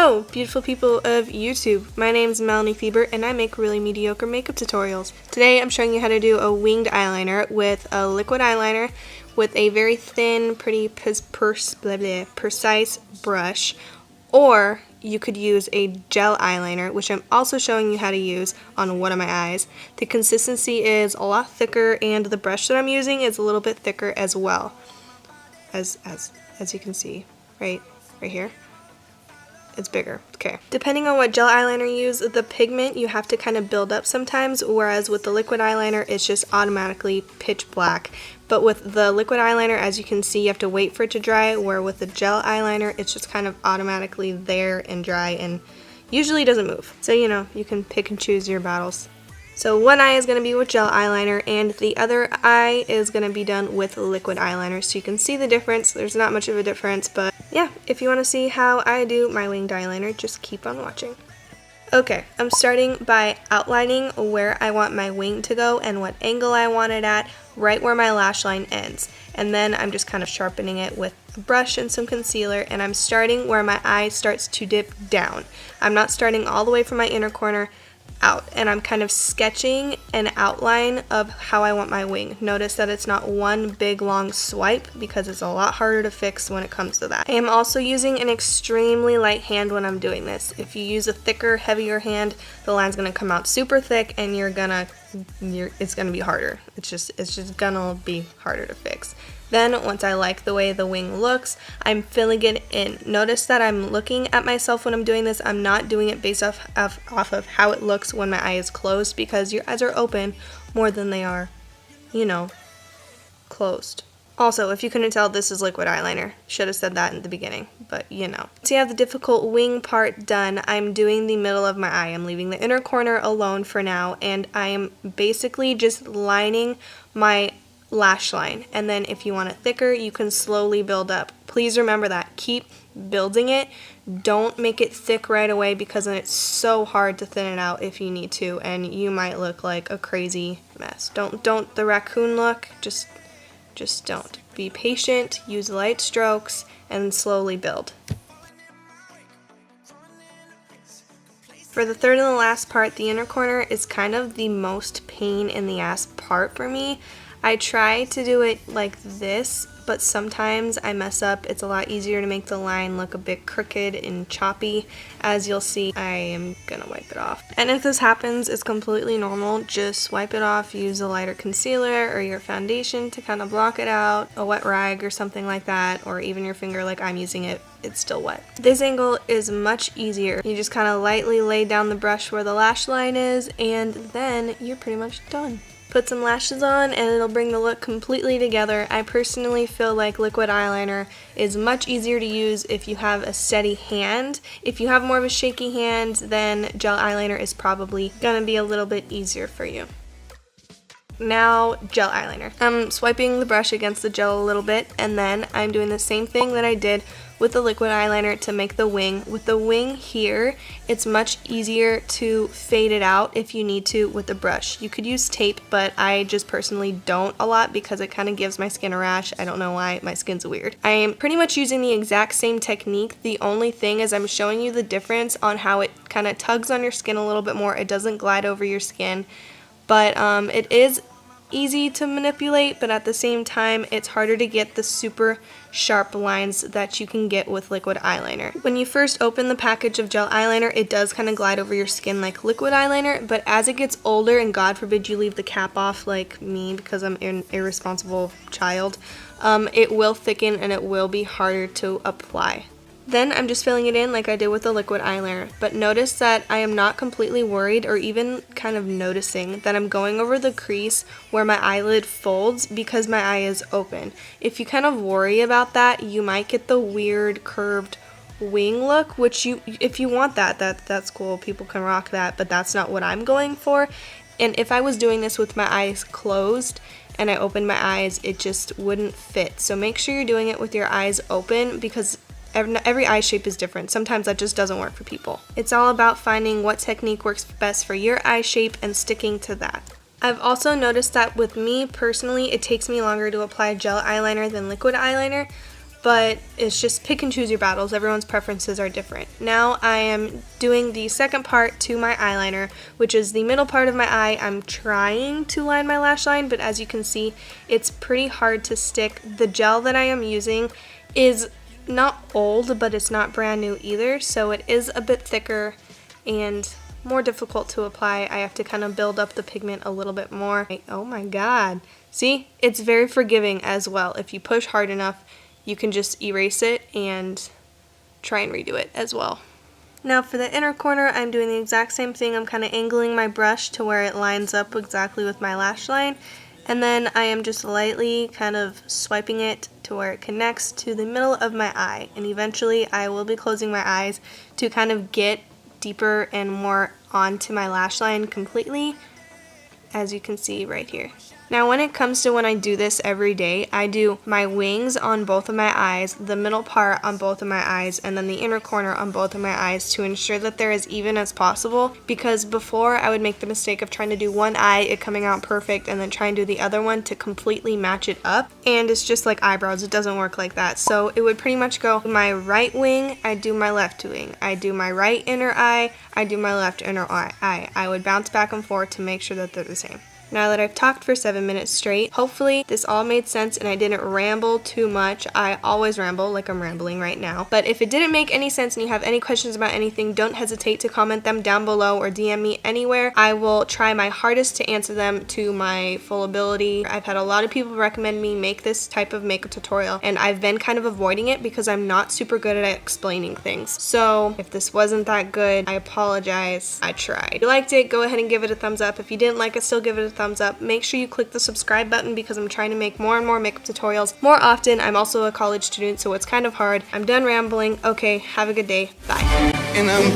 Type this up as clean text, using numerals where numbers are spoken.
Hello, beautiful people of YouTube. My name is Melanie Thieber and I make really mediocre makeup tutorials. Today I'm showing you how to do a winged eyeliner with a liquid eyeliner with a very thin, pretty precise brush, or you could use a gel eyeliner, which I'm also showing you how to use on one of my eyes. The consistency is a lot thicker and the brush that I'm using is a little bit thicker as well. As you can see, right here. It's bigger. Okay. Depending on what gel eyeliner you use, the pigment you have to kind of build up sometimes, whereas with the liquid eyeliner, it's just automatically pitch black. But with the liquid eyeliner, as you can see, you have to wait for it to dry, where with the gel eyeliner, it's just kind of automatically there and dry and usually doesn't move. So, you know, you can pick and choose your battles. So one eye is going to be with gel eyeliner and the other eye is going to be done with liquid eyeliner. So you can see the difference. There's not much of a difference, but yeah, if you want to see how I do my winged eyeliner, just keep on watching. Okay, I'm starting by outlining where I want my wing to go and what angle I want it at, right where my lash line ends. And then I'm just kind of sharpening it with a brush and some concealer, and I'm starting where my eye starts to dip down. I'm not starting all the way from my inner corner out, and I'm kind of sketching an outline of how I want my wing. Notice that it's not one big long swipe because it's a lot harder to fix when it comes to that. I am also using an extremely light hand when I'm doing this. If you use a thicker, heavier hand, the line's gonna come out super thick and it's gonna be harder. It's just gonna be harder to fix. Then, once I like the way the wing looks, I'm filling it in. Notice that I'm looking at myself when I'm doing this. I'm not doing it based off of how it looks when my eye is closed, because your eyes are open more than they are, you know, closed. Also, if you couldn't tell, this is liquid eyeliner. Should have said that in the beginning, but you know. To have the difficult wing part done, I'm doing the middle of my eye. I'm leaving the inner corner alone for now, and I am basically just lining my lash line, and then if you want it thicker, you can slowly build up. Please remember that. Keep building it. Don't make it thick right away, because then it's so hard to thin it out if you need to, and you might look like a crazy mess. Don't the raccoon look. Just don't. Be patient, use light strokes, and slowly build. For the third and the last part, the inner corner is kind of the most pain in the ass part for me. I try to do it like this, but sometimes I mess up. It's a lot easier to make the line look a bit crooked and choppy. As you'll see, I am gonna wipe it off. And if this happens, it's completely normal. Just wipe it off, use a lighter concealer or your foundation to kind of block it out, a wet rag or something like that, or even your finger like I'm using it. It's still wet. This angle is much easier. You just kind of lightly lay down the brush where the lash line is, and then you're pretty much done. Put some lashes on and it'll bring the look completely together. I personally feel like liquid eyeliner is much easier to use if you have a steady hand. If you have more of a shaky hand, then gel eyeliner is probably gonna be a little bit easier for you. Now, gel eyeliner. I'm swiping the brush against the gel a little bit, and then I'm doing the same thing that I did with the liquid eyeliner to make the wing. With the wing here, it's much easier to fade it out if you need to with the brush. You could use tape, but I just personally don't a lot because it kind of gives my skin a rash. I don't know why, my skin's weird. I am pretty much using the exact same technique. The only thing is I'm showing you the difference on how it kind of tugs on your skin a little bit more. It doesn't glide over your skin, but it is easy to manipulate, but at the same time it's harder to get the super sharp lines that you can get with liquid eyeliner. When you first open the package of gel eyeliner, it does kind of glide over your skin like liquid eyeliner, but as it gets older, and God forbid you leave the cap off like me because I'm an irresponsible child, it will thicken and it will be harder to apply. Then I'm just filling it in like I did with the liquid eyeliner, but notice that I am not completely worried or even kind of noticing that I'm going over the crease where my eyelid folds because my eye is open. If you kind of worry about that, you might get the weird curved wing look, which if you want that's cool. People can rock that, but that's not what I'm going for. And if I was doing this with my eyes closed and I opened my eyes, it just wouldn't fit. So make sure you're doing it with your eyes open, because every eye shape is different. Sometimes that just doesn't work for people. It's all about finding what technique works best for your eye shape and sticking to that. I've also noticed that with me personally, it takes me longer to apply gel eyeliner than liquid eyeliner. but it's just pick and choose your battles. Everyone's preferences are different. Now I am doing the second part to my eyeliner, which is the middle part of my eye. I'm trying to line my lash line, but as you can see, it's pretty hard to stick. The gel that I am using is not old, but it's not brand new either, so it is a bit thicker and more difficult to apply. I have to kind of build up the pigment a little bit more. Oh my god. See? It's very forgiving as well. If you push hard enough, you can just erase it and try and redo it as well. Now for the inner corner, I'm doing the exact same thing. I'm kind of angling my brush to where it lines up exactly with my lash line. And then I am just lightly kind of swiping it to where it connects to the middle of my eye. And eventually I will be closing my eyes to kind of get deeper and more onto my lash line completely, as you can see right here. Now when it comes to when I do this every day, I do my wings on both of my eyes, the middle part on both of my eyes, and then the inner corner on both of my eyes to ensure that they're as even as possible, because before I would make the mistake of trying to do one eye, it coming out perfect, and then try and do the other one to completely match it up, and it's just like eyebrows, it doesn't work like that. So it would pretty much go my right wing, I do my left wing, I do my right inner eye, I do my left inner eye. I would bounce back and forth to make sure that they're the same. Now that I've talked for 7 minutes straight, hopefully this all made sense and I didn't ramble too much. I always ramble like I'm rambling right now. But if it didn't make any sense and you have any questions about anything, don't hesitate to comment them down below or DM me anywhere. I will try my hardest to answer them to my full ability. I've had a lot of people recommend me make this type of makeup tutorial and I've been kind of avoiding it because I'm not super good at explaining things. So if this wasn't that good, I apologize. I tried. If you liked it, go ahead and give it a thumbs up. If you didn't like it, still give it a thumbs up. Make sure you click the subscribe button because I'm trying to make more and more makeup tutorials more often. I'm also a college student, so it's kind of hard. I'm done rambling. Okay, have a good day. Bye. And I'm